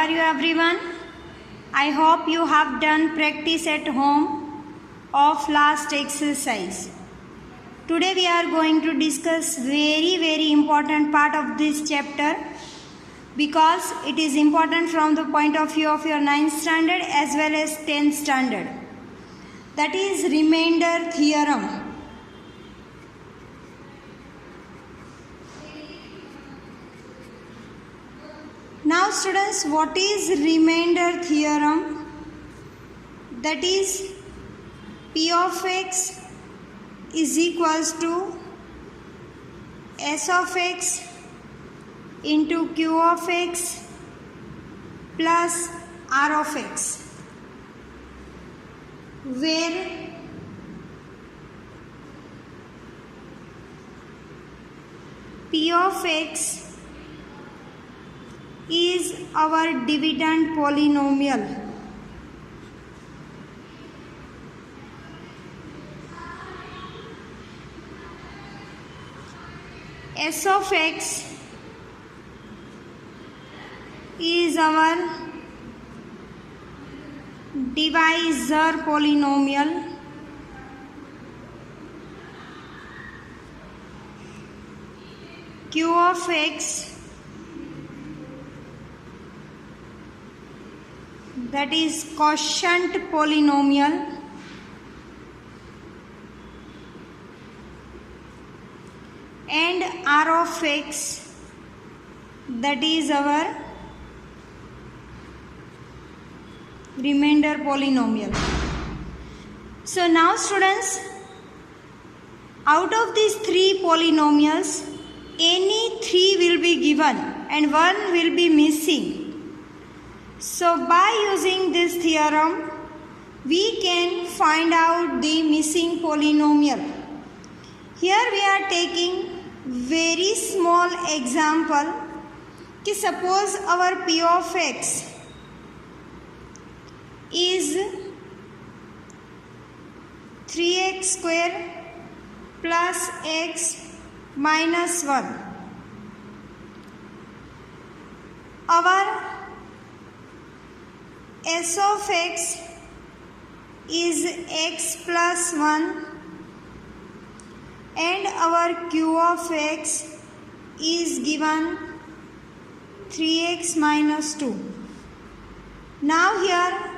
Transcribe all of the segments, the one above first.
are you everyone? I hope you have done practice at home of last exercise. Today we are going to discuss very important part of this chapter because it is important from the point of view of your 9th standard as well as 10th standard. That is remainder theorem. Now students, what is remainder theorem? That is P of x is equals to S of x into Q of x plus R of x, where P of x is our dividend polynomial. S of x is our divisor polynomial. Q of x, that is quotient polynomial. And R of x, that is our remainder polynomial. So now students, out of these three polynomials, any three will be given and one will be missing. So by using this theorem, we can find out the missing polynomial. Here we are taking very small example कि suppose our P of x is 3x square plus x minus 1. Our S of x is x plus 1 and our Q of x is given 3x minus 2. Now here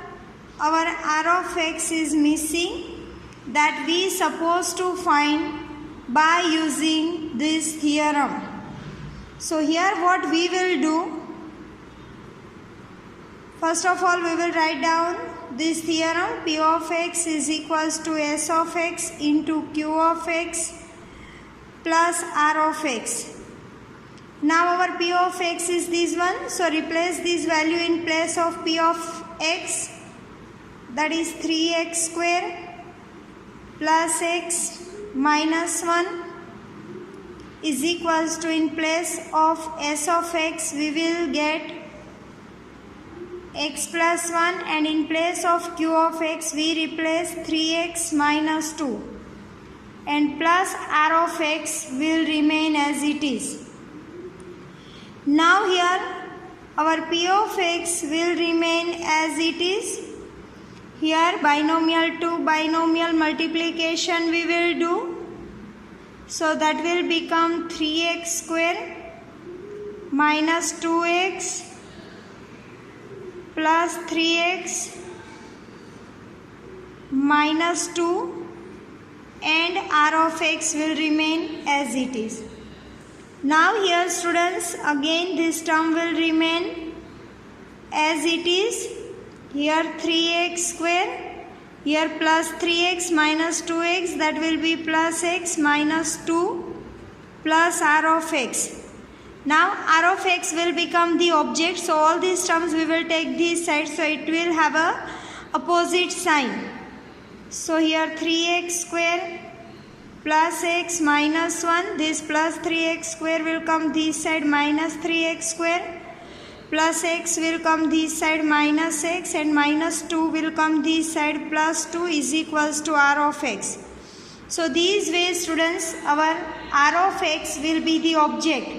our R of x is missing, that we supposed to find by using this theorem. So here what we will do, first of all we will write down this theorem. P of x is equals to S of x into Q of x plus R of x. Now our P of x is this one, so replace this value in place of P of x, that is 3x square plus x minus 1 is equals to, in place of S of x we will get x plus 1 and in place of Q of x we replace 3x minus 2 and plus R of x will remain as it is. Now here our P of x will remain as it is. Here binomial to binomial multiplication we will do. So that will become 3x square minus 2x plus 3x minus 2 and R of x will remain as it is. Now here students, again this term will remain as it is. Here 3x square, here plus 3x minus 2x, that will be plus x minus 2 plus R of x. Now R of x will become the object, so all these terms we will take this side, so it will have a opposite sign. So here 3x square plus x minus 1, this plus 3x square will come this side minus 3x square, plus x will come this side minus x and minus 2 will come this side plus 2 is equals to R of x. So these ways students, our R of x will be the object.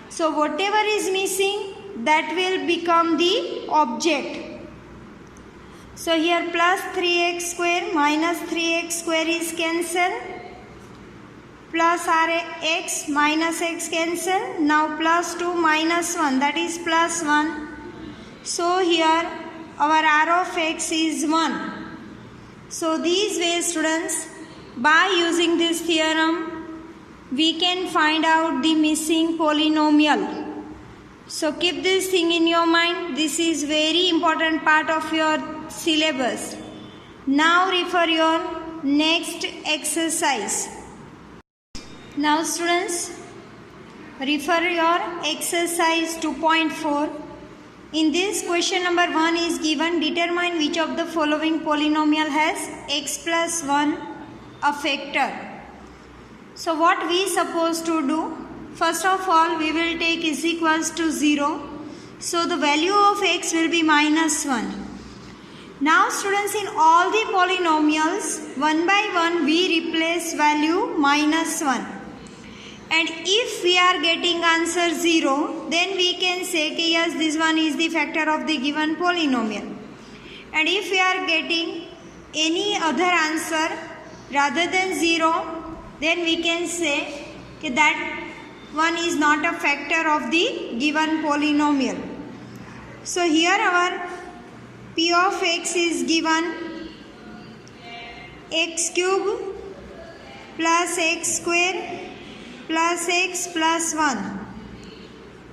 So whatever is missing that will become the object. So here plus 3x square minus 3x square is cancelled. Plus x minus x cancel. Now plus 2 minus 1, that is plus 1. So here our r of x is 1. So these ways, students, by using this theorem, we can find out the missing polynomial. So keep this thing in your mind. This is very important part of your syllabus. Now refer your next exercise. Now students, refer your exercise 2.4. In this question number 1 is given, determine which of the following polynomial has x plus 1 a factor. So what we supposed to do? First of all, we will take is equals to 0. So the value of x will be minus 1. Now students, in all the polynomials, one by one we replace value minus 1. And if we are getting answer 0, then we can say that yes, this one is the factor of the given polynomial. And if we are getting any other answer rather than 0, then we can say that one is not a factor of the given polynomial. So here our p of x is given x cube plus x square plus x plus 1.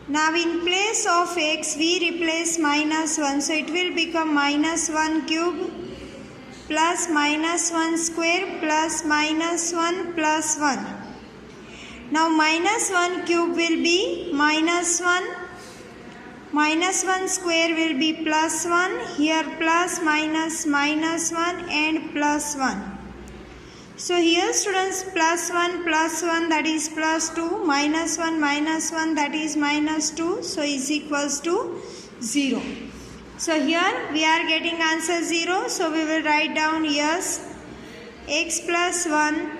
Now in place of x we replace minus 1. So it will become minus 1 cube plus minus 1 square plus minus 1 plus 1. Now minus 1 cube will be minus 1. Minus 1 square will be plus 1. Here plus minus minus 1 and plus 1. So here students, plus 1 that is plus 2, minus 1 that is minus 2, so is equals to 0. So here we are getting answer 0, so we will write down yes, x plus 1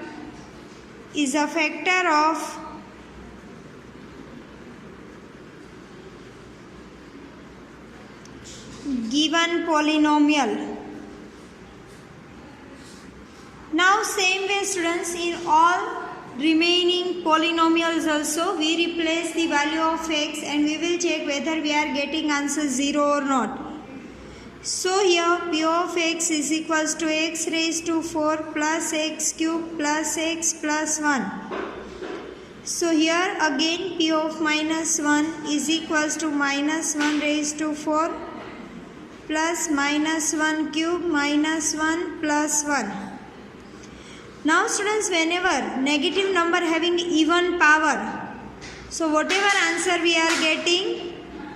is a factor of given polynomial. Now same way students, in all remaining polynomials also we replace the value of x and we will check whether we are getting answer 0 or not. So here p of x is equals to x raised to 4 plus x cube plus x plus 1. So here again p of minus 1 is equals to minus 1 raised to 4 plus minus 1 cube minus 1 plus 1. Now students, whenever negative number having even power, so whatever answer we are getting,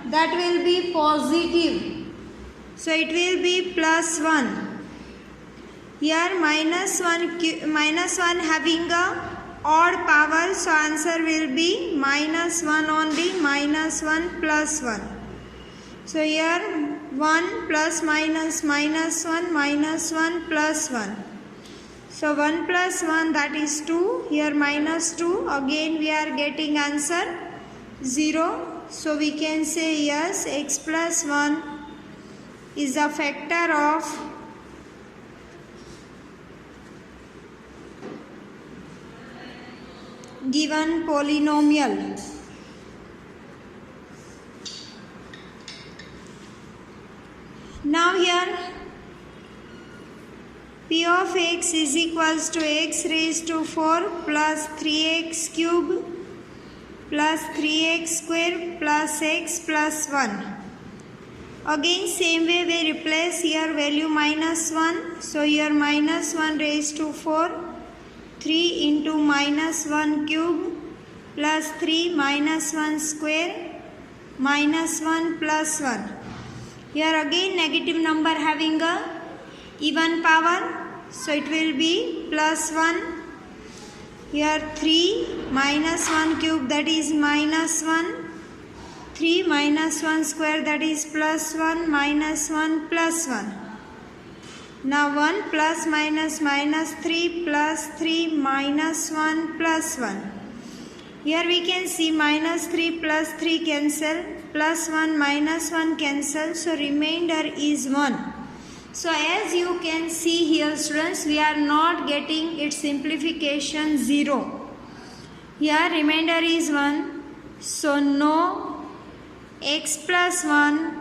that will be positive. So it will be plus 1. Here minus 1 having a odd power, so answer will be minus 1 only, minus 1 plus 1. So here 1 plus minus minus 1 minus 1 plus 1. So 1 plus 1 that is 2, here minus 2, again we are getting answer 0. So we can say yes, x plus 1 is a factor of given polynomial. Now here p of x is equals to x raised to 4 plus 3x cube plus 3x square plus x plus 1. Again same way we replace here value minus 1. So here minus 1 raised to 4, 3 into minus 1 cube plus 3 minus 1 square minus 1 plus 1. Here again negative number having a even power, so it will be plus 1. Here 3 minus 1 cube that is minus 1. 3 minus 1 square that is plus 1 minus 1 plus 1. Now 1 plus minus minus 3 plus 3 minus 1 plus 1. Here we can see minus 3 plus 3 cancel. plus 1 minus 1 cancel, so remainder is 1. So as you can see here students, we are not getting its simplification 0. Here remainder is 1, so no, x plus 1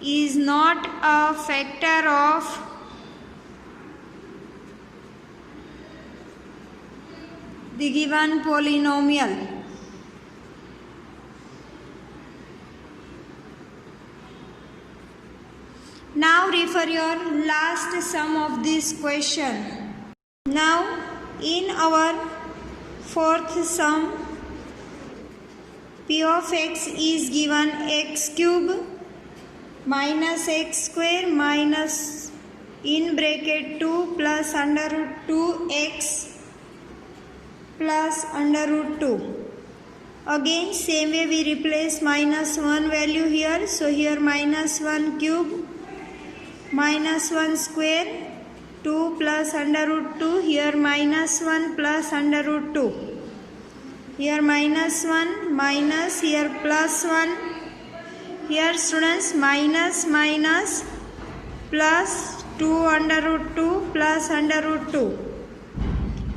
is not a factor of the given polynomial. Now refer your last sum of this question. Now in our fourth sum, p of x is given x cube minus x square minus in bracket 2 plus under root 2x plus under root 2. Again same way we replace minus 1 value here. So here minus 1 cube minus 1 square 2 plus under root 2. Here minus 1 plus under root 2. Here minus 1 minus, here plus 1. Here students minus minus plus 2 under root 2 plus under root 2.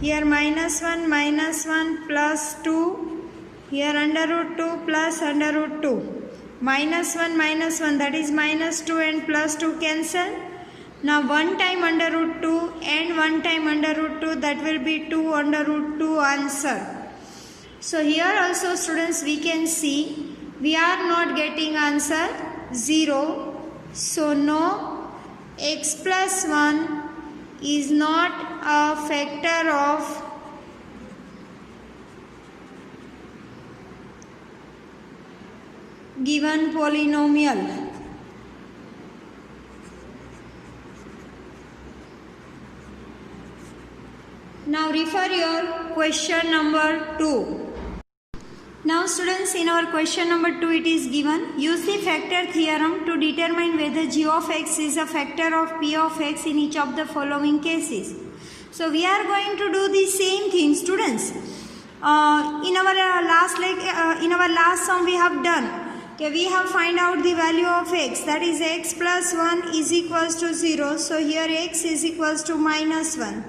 Here minus 1 plus 2. Here under root 2 plus under root 2. Minus 1 that is minus 2 and plus 2 cancel. Now 1 time under root 2 and 1 time under root 2, that will be 2 under root 2 answer. So here also students we can see we are not getting answer 0. So no, x plus 1 is not a factor of given polynomial. Now refer your question number 2. Now students, in our question number 2 it is given, use the factor theorem to determine whether g of x is a factor of p of x in each of the following cases. So we are going to do the same thing students. In our last sum we have done. Okay, we have find out the value of x, that is x plus 1 is equals to 0. So here x is equals to minus 1.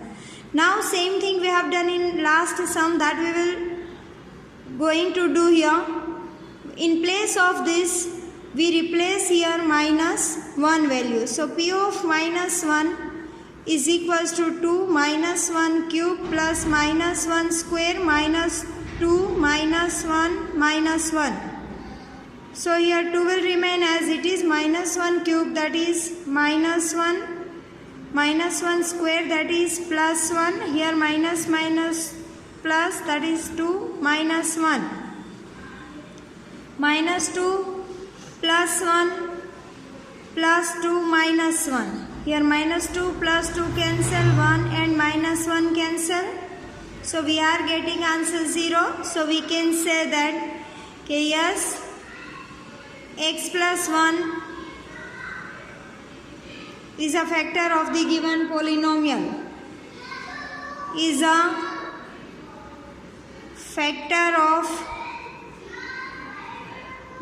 Now same thing we have done in last sum, that we will going to do here. In place of this we replace here minus 1 value. So p of minus 1 is equals to 2 minus 1 cube plus minus 1 square minus 2 minus 1 minus 1. So here 2 will remain as it is, minus 1 cube that is minus 1, minus 1 square that is plus 1, here minus minus plus that is 2 minus 1, minus 2 plus 1 plus 2 minus 1. Here minus 2 plus 2 cancel, 1 and minus 1 cancel. So we are getting answer 0. So we can say that okay, yes, x plus 1 is a factor of the given polynomial, is a factor of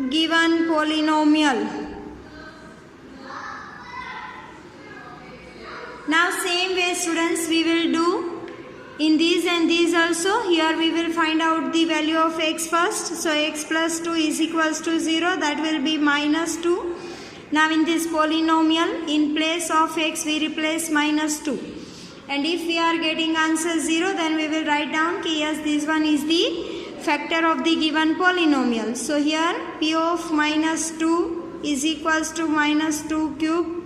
given polynomial. Now same way students we will do in these and these also. Here we will find out the value of x first. So x plus 2 is equals to 0, that will be minus 2. Now in this polynomial, in place of x we replace minus 2. And if we are getting answer 0, then we will write down कि yes, this one is the factor of the given polynomial. So here p of minus 2 is equals to minus 2 cube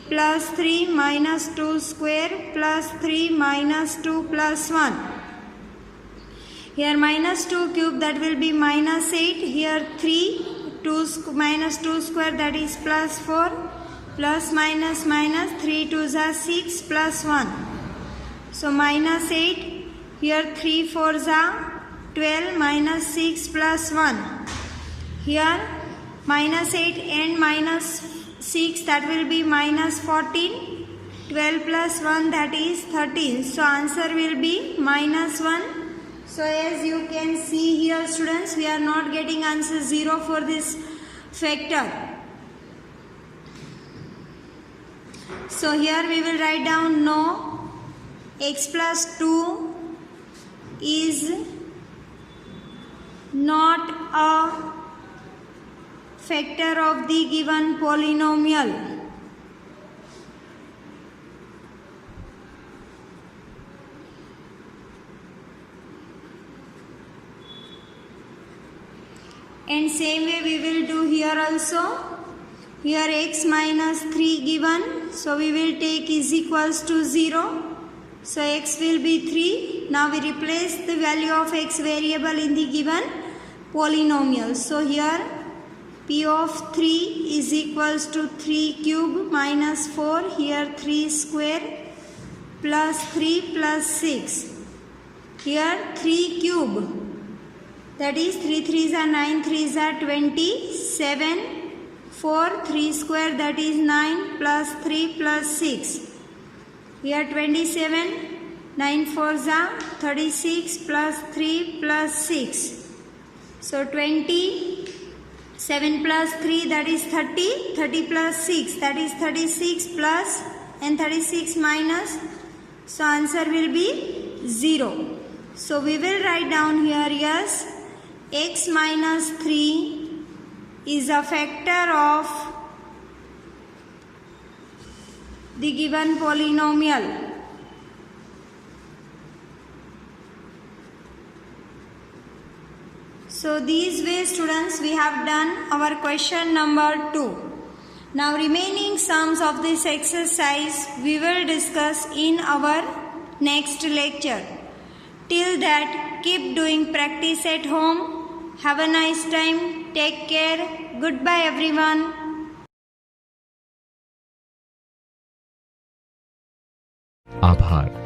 plus 3 minus 2 square plus 3 minus 2 plus 1. Here minus 2 cube, that will be minus 8. Here 3 minus 2 square, that is plus 4, plus minus minus 3 2s are 6 plus 1. So minus 8, here 3 4s are 12 minus 6 plus 1. Here minus 8 and minus 6, that will be minus 14. 12 plus 1, that is 13. So answer will be minus 1. So as you can see here students, we are not getting answer 0 for this factor. So here we will write down no, x plus 2 is not a factor of the given polynomial. And same way we will do here also. Here x minus 3 given, so we will take is equals to 0. So x will be 3. Now we replace the value of x variable in the given polynomial. So here p of 3 is equals to 3 cube minus 4. Here 3 square plus 3 plus 6. Here 3 cube. That is 3 3s are 9, 3s are 27, 4, 3 square, that is 9 plus 3 plus 6. Here 27, 9 4s are 36 plus 3 plus 6. So 27 plus 3, that is 30, 30 plus 6, that is 36 plus and 36 minus. So answer will be 0. So we will write down here, yes, x minus 3 is a factor of the given polynomial. So these way students we have done our question number 2. Now remaining sums of this exercise we will discuss in our next lecture. Till that, keep doing practice at home. Have a nice time. Take care. Goodbye everyone. आभार।